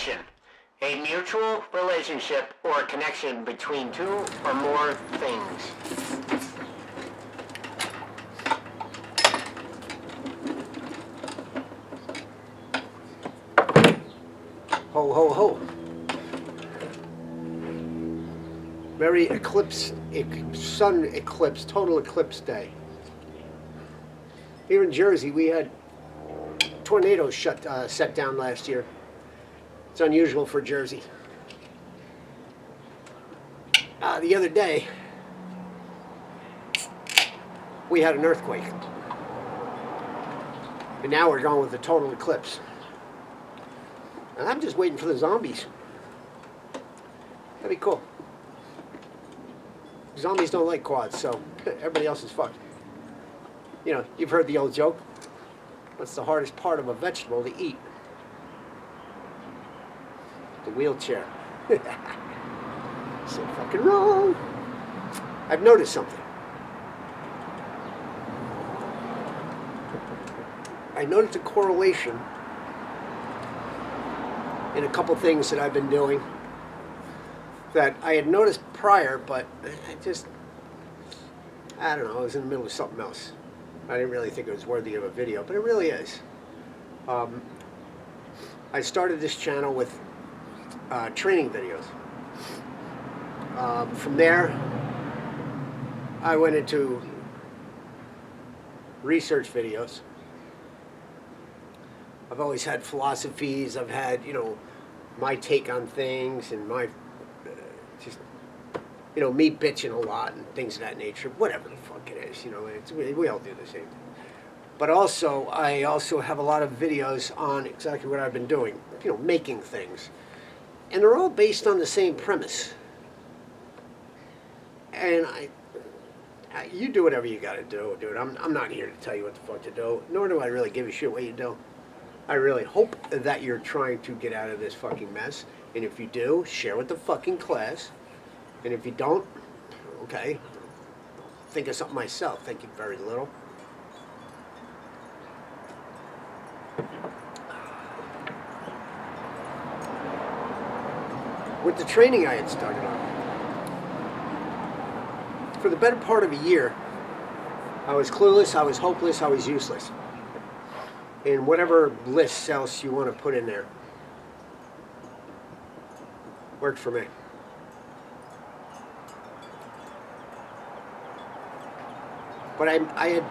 connection. A mutual relationship or connection between two or more things. Ho, ho, ho. Very sun eclipse, total eclipse day. Here in Jersey, we had tornadoes set down last year. It's unusual for Jersey. The other day, we had an earthquake. And now we're going with the total eclipse. And I'm just waiting for the zombies. That'd be cool. Zombies don't like quads, so everybody else is fucked. You know, you've heard the old joke. What's the hardest part of a vegetable to eat? The wheelchair. So fucking wrong. I've noticed something. I noticed a correlation in a couple things that I've been doing that I had noticed prior, but I don't know, I was in the middle of something else. I didn't really think it was worthy of a video, but it really is. I started this channel with training videos. From there, I went into research videos. I've always had philosophies. I've had, you know, my take on things and my just, you know, me bitching a lot and things of that nature. Whatever the fuck it is, you know, we all do the same thing. But also, I also have a lot of videos on exactly what I've been doing, you know, making things. And they're all based on the same premise. And you do whatever you gotta do, dude. I'm not here to tell you what the fuck to do, nor do I really give a shit what you do. I really hope that you're trying to get out of this fucking mess. And if you do, share with the fucking class. And if you don't, okay, think of something myself. Thank you very little. With the training I had started on, for the better part of a year, I was clueless, I was hopeless, I was useless. And whatever lists else you want to put in there worked for me. But I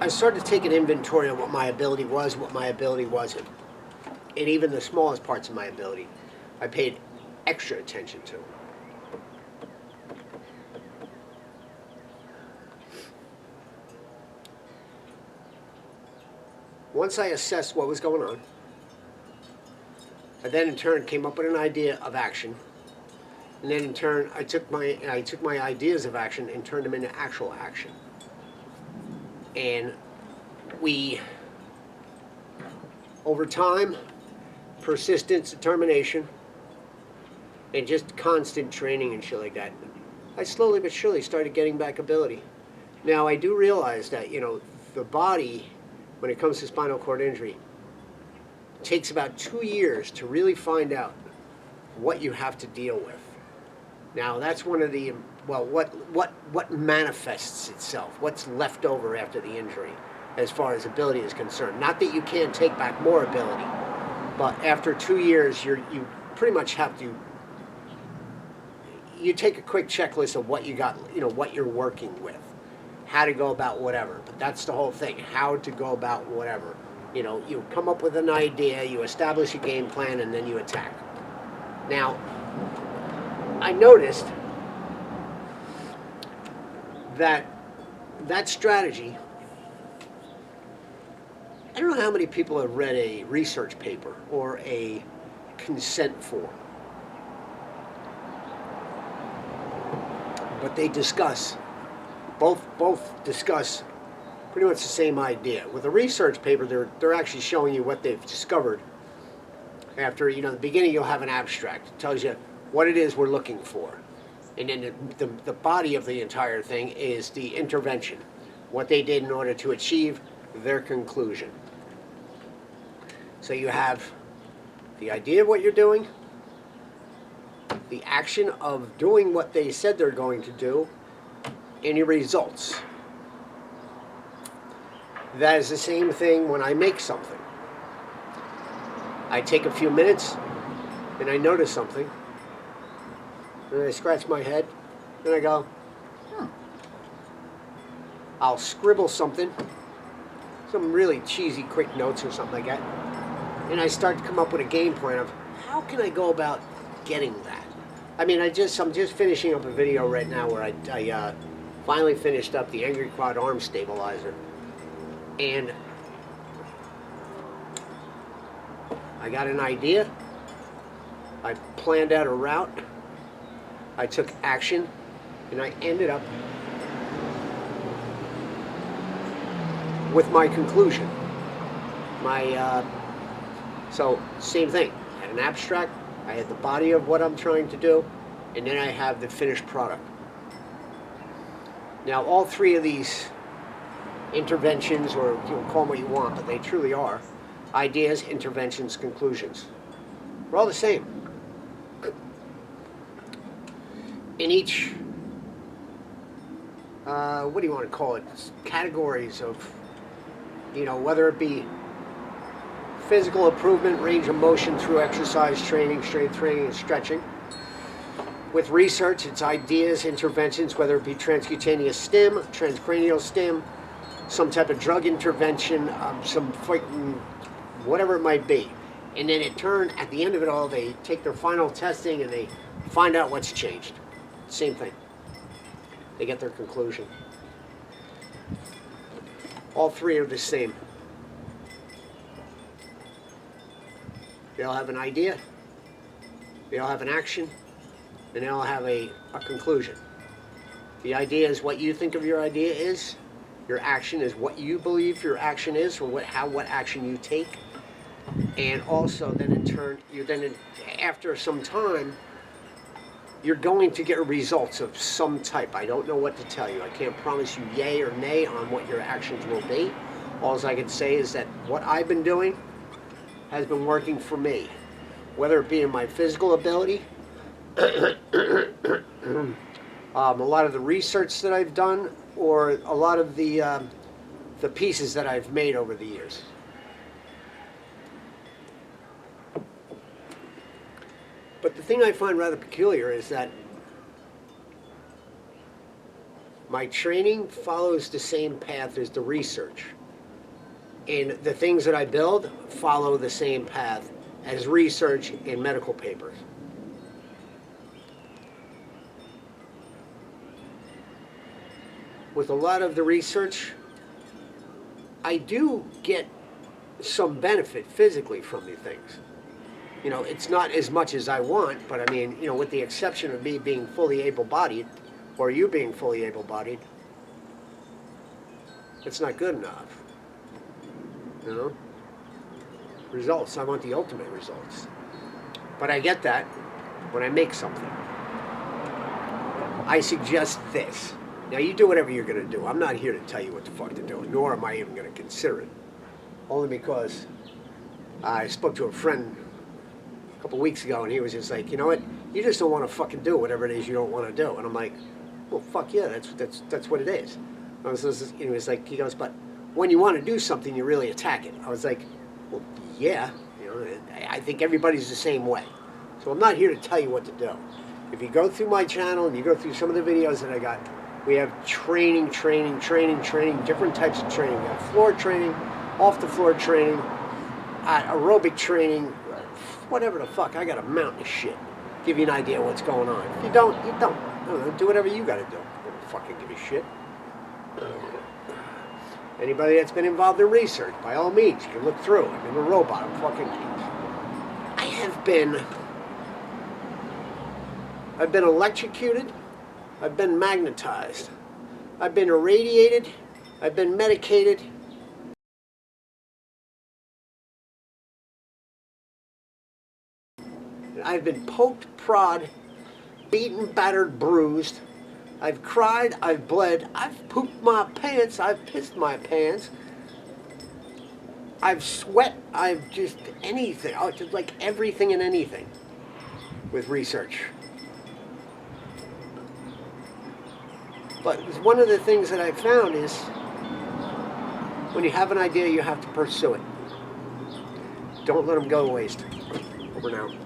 started to take an inventory of what my ability was, what my ability wasn't. And even the smallest parts of my ability, I paid extra attention to. Once I assessed what was going on, I then in turn came up with an idea of action. And then in turn, I took my ideas of action and turned them into actual action. And we, over time, persistence, determination, and just constant training and shit like that, I slowly but surely started getting back ability. Now, I do realize that, you know, the body, when it comes to spinal cord injury, it takes about 2 years to really find out what you have to deal with. Now, that's one of the, well, what manifests itself, what's left over after the injury as far as ability is concerned. Not that you can't take back more ability, but after 2 years, you pretty much have to, you take a quick checklist of what you got, you know, what you're working with, how to go about whatever. But that's the whole thing, how to go about whatever. You know, you come up with an idea, you establish a game plan, and then you attack. Now, I noticed that strategy, I don't know how many people have read a research paper or a consent form, but they discuss, both discuss pretty much the same idea. With a research paper, they're actually showing you what they've discovered. After, you know, the beginning you'll have an abstract. It tells you what it is we're looking for. And then the body of the entire thing is the intervention, what they did in order to achieve their conclusion. So you have the idea of what you're doing, the action of doing what they said they're going to do, and your results. That is the same thing when I make something. I take a few minutes and I notice something, and I scratch my head and I go, I'll scribble something, some really cheesy quick notes or something like that, and I start to come up with a game plan of how can I go about getting that. I mean, I'm just finishing up a video right now where I finally finished up the Angry Quad arm stabilizer, and I got an idea, I planned out a route, I took action, and I ended up with my conclusion. So same thing. I had an abstract, I had the body of what I'm trying to do, and then I have the finished product. Now all three of these interventions, or you can call them what you want, but they truly are ideas, interventions, conclusions. They're all the same. In each, what do you want to call it? Categories of, whether it be physical improvement, range of motion through exercise, training, strength training, and stretching. With research, it's ideas, interventions, whether it be transcutaneous stim, transcranial stim, some type of drug intervention, some freaking whatever it might be. And then at the end of it all, they take their final testing and they find out what's changed. Same thing. They get their conclusion. All three are the same. They all have an idea, they all have an action, and they all have a conclusion. The idea is what you think of your idea is. Your action is what you believe your action is, or what action you take. And also then in turn, after some time, you're going to get results of some type. I don't know what to tell you. I can't promise you yay or nay on what your actions will be. All I can say is that what I've been doing has been working for me, whether it be in my physical ability, a lot of the research that I've done, or a lot of the pieces that I've made over the years. But the thing I find rather peculiar is that my training follows the same path as the research. And the things that I build follow the same path as research in medical papers. With a lot of the research, I do get some benefit physically from the things. It's not as much as I want, but I mean, with the exception of me being fully able-bodied, or you being fully able-bodied, it's not good enough. Results, I want the ultimate results. But I get that when I make something. I suggest this. Now you do whatever you're going to do. I'm not here to tell you what the fuck to do, nor am I even going to consider it. Only because I spoke to a friend a couple weeks ago, and he was just like, you know what? You just don't want to fucking do whatever it is you don't want to do. And I'm like, well, fuck yeah, that's what it is. He was like, he goes, but when you want to do something, you really attack it. I was like, well, yeah, I think everybody's the same way. So I'm not here to tell you what to do. If you go through my channel and you go through some of the videos that I got, we have training, different types of training. We have floor training, off the floor training, aerobic training, whatever the fuck. I got a mountain of shit. Give you an idea of what's going on. If you don't, you don't. I don't know, do whatever you gotta do. I don't fucking give a shit. Anybody that's been involved in research, by all means, you can look through. I'm a robot. I've been electrocuted. I've been magnetized. I've been irradiated. I've been medicated. I've been poked, prod, beaten, battered, bruised. I've cried, I've bled, I've pooped my pants, I've pissed my pants. I've sweat. I've just anything. Oh, just like everything and anything with research. But one of the things that I've found is when you have an idea, you have to pursue it. Don't let them go to waste. Over now.